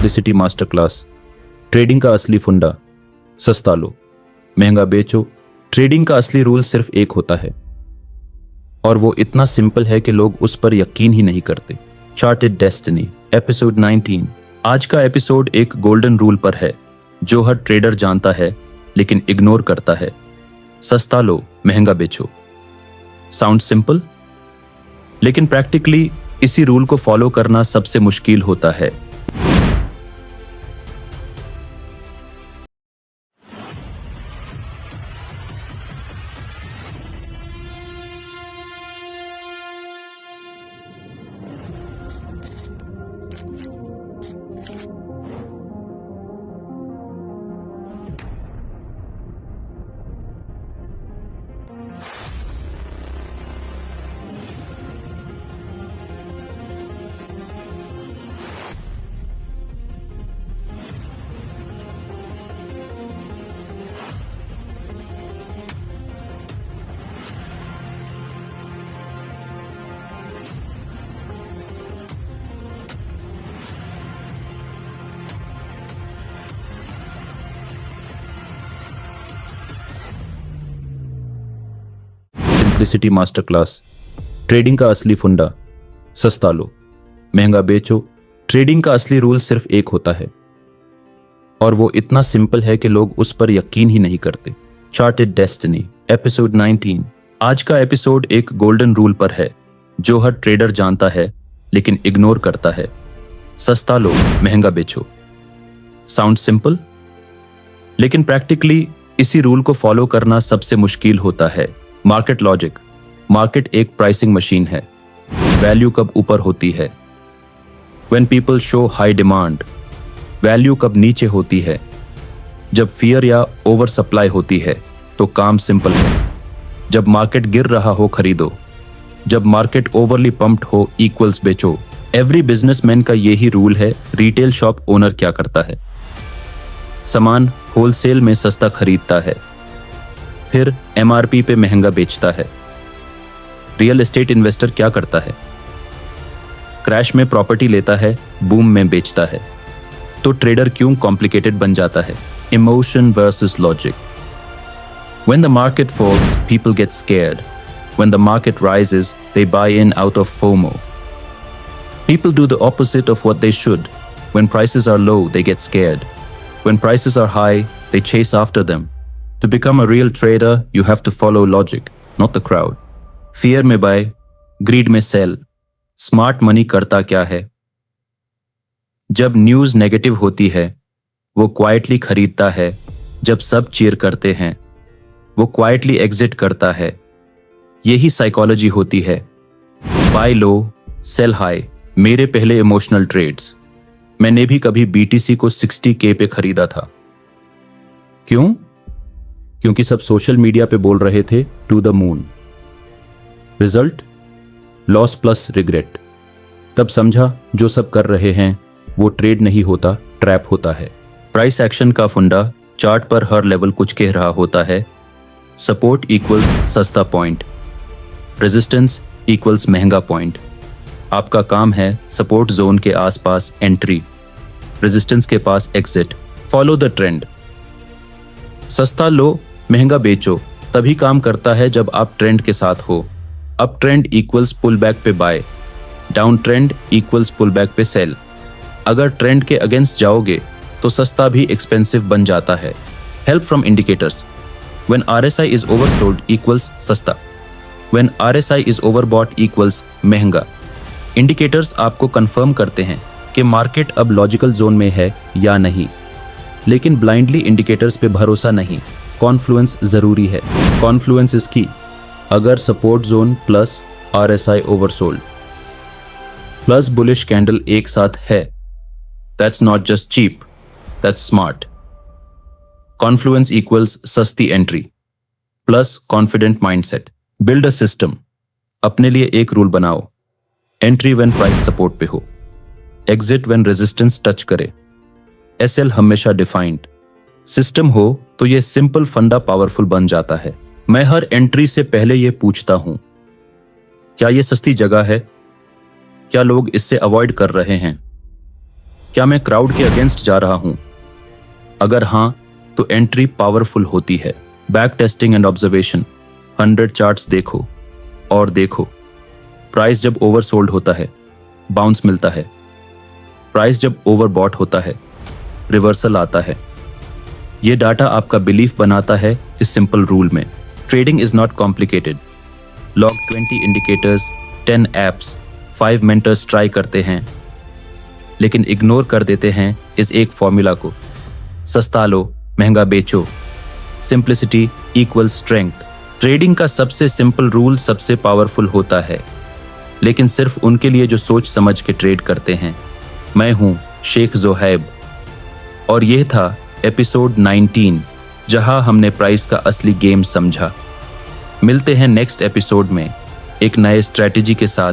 Simplicity master class. Trading का असली फंडा, सस्ता लो, महंगा बेचो। ट्रेडिंग का असली रूल सिर्फ एक होता है और वो इतना सिंपल है कि लोग उस पर यकीन ही नहीं करते। Chartered destiny episode 19। आज का एपिसोड एक गोल्डन रूल पर है जो हर ट्रेडर जानता है लेकिन इग्नोर करता है। सस्ता लो, महंगा बेचो। साउंड सिंपल, लेकिन प्रैक्टिकली इसी रूल को फॉलो करना सबसे मुश्किल होता है। Simplicity master class. ट्रेडिंग का असली फंडा, सस्ता लो, महंगा बेचो। ट्रेडिंग का असली रूल सिर्फ एक होता है और वो इतना सिंपल है कि लोग उस पर यकीन ही नहीं करते। Chartered destiny episode 19। आज का एपिसोड एक गोल्डन रूल पर है जो हर ट्रेडर जानता है लेकिन इग्नोर करता है। सस्ता लो, महंगा बेचो। साउंड सिंपल, लेकिन प्रैक्टिकली इसी रूल को फॉलो करना सबसे मुश्किल होता है। Market logic. मार्केट एक प्राइसिंग मशीन है। वैल्यू कब ऊपर होती है? When people show high demand. Value कब नीचे होती है? जब फियर या ओवर सप्लाई होती है। तो काम सिंपल है। जब मार्केट गिर रहा हो खरीदो, जब मार्केट ओवरली पंप्ड हो इक्वल्स बेचो। एवरी बिजनेसमैन का यही रूल है। रिटेल शॉप ओनर क्या करता है? सामान होलसेल में सस्ता खरीदता है, फिर एमआरपी पे महंगा बेचता है। रियल एस्टेट इन्वेस्टर क्या करता है? क्रैश में प्रॉपर्टी लेता है, बूम में बेचता है। तो ट्रेडर क्यों कॉम्प्लिकेटेड बन जाता है? Emotion versus logic. When the market falls, people get scared. When the market rises, they buy in out of FOMO. People do the opposite of what they should. When prices are low, they get scared. When prices are high, they chase after them. To become a real trader, you have to follow logic, not the crowd. Fear में buy, greed में sell. Smart money करता क्या है? जब news negative होती है, वो quietly खरीदता है। जब सब चीयर करते हैं, वो क्वाइटली एग्जिट करता है। यही साइकोलॉजी होती है। बाय लो, सेल हाई। मेरे पहले इमोशनल ट्रेड्स। मैंने भी कभी BTC को 60K पे खरीदा था। क्यों? क्योंकि सब सोशल मीडिया पे बोल रहे थे to the moon. Result? Loss plus regret. तब समझा जो सब कर रहे हैं वो ट्रेड नहीं होता, ट्रैप होता है। प्राइस एक्शन का फंडा। चार्ट पर हर लेवल कुछ कह रहा होता है। सपोर्ट इक्वल्स सस्ता पॉइंट, रेजिस्टेंस इक्वल्स महंगा पॉइंट। आपका काम है सपोर्ट जोन के आसपास एंट्री, रेजिस्टेंस के पास एग्जिट। Follow the trend. सस्ता लो, महंगा बेचो तभी काम करता है जब आप ट्रेंड के साथ हो। Up trend equals pull back पे buy, down trend equals pull back पे सेल। अगर ट्रेंड के अगेंस्ट जाओगे तो सस्ता भी एक्सपेंसिव बन जाता है। Help from indicators. When RSI is oversold equals सस्ता, when RSI is overbought equals महंगा। इंडिकेटर्स आपको कंफर्म करते हैं कि मार्केट अब लॉजिकल जोन में है या नहीं, लेकिन ब्लाइंडली इंडिकेटर्स पे भरोसा नहीं। कॉन्फ्लुएंस जरूरी है। Confluence is key. अगर support zone plus RSI oversold plus bullish candle एक साथ है, that's not just cheap, that's smart. Confluence equals सस्ती entry plus confident mindset. Build a system. अपने लिए एक रूल बनाओ। एंट्री व्हेन प्राइस सपोर्ट पे हो, एग्जिट व्हेन रेजिस्टेंस टच करे। SL हमेशा डिफाइंड। सिस्टम हो तो ये सिंपल फंडा पावरफुल बन जाता है। मैं हर एंट्री से पहले ये पूछता हूं, क्या ये सस्ती जगह है? क्या लोग इससे अवॉइड कर रहे हैं? क्या मैं क्राउड के अगेंस्ट जा रहा हूं? अगर हां, तो एंट्री पावरफुल होती है। Back testing and observation, 100 charts देखो और देखो। प्राइस जब ओवरसोल्ड होता है, बाउंस मिलता है। प्राइस जब ओवरबॉट होता है, रिवर्सल आता है। यह डाटा आपका बिलीफ बनाता है इस सिंपल रूल में। Trading is not complicated. Log 20 indicators, 10 apps, 5 mentors try करते हैं, लेकिन इग्नोर कर देते हैं इस एक फॉर्मूला को। सस्ता लो, महंगा बेचो। Simplicity equal strength. ट्रेडिंग का सबसे सिंपल रूल सबसे पावरफुल होता है, लेकिन सिर्फ उनके लिए जो सोच समझ के ट्रेड करते हैं। मैं हूं शेख जोहैब और यह था एपिसोड 19, जहां हमने प्राइस का असली गेम समझा। मिलते हैं नेक्स्ट एपिसोड में एक नए स्ट्रेटेजी के साथ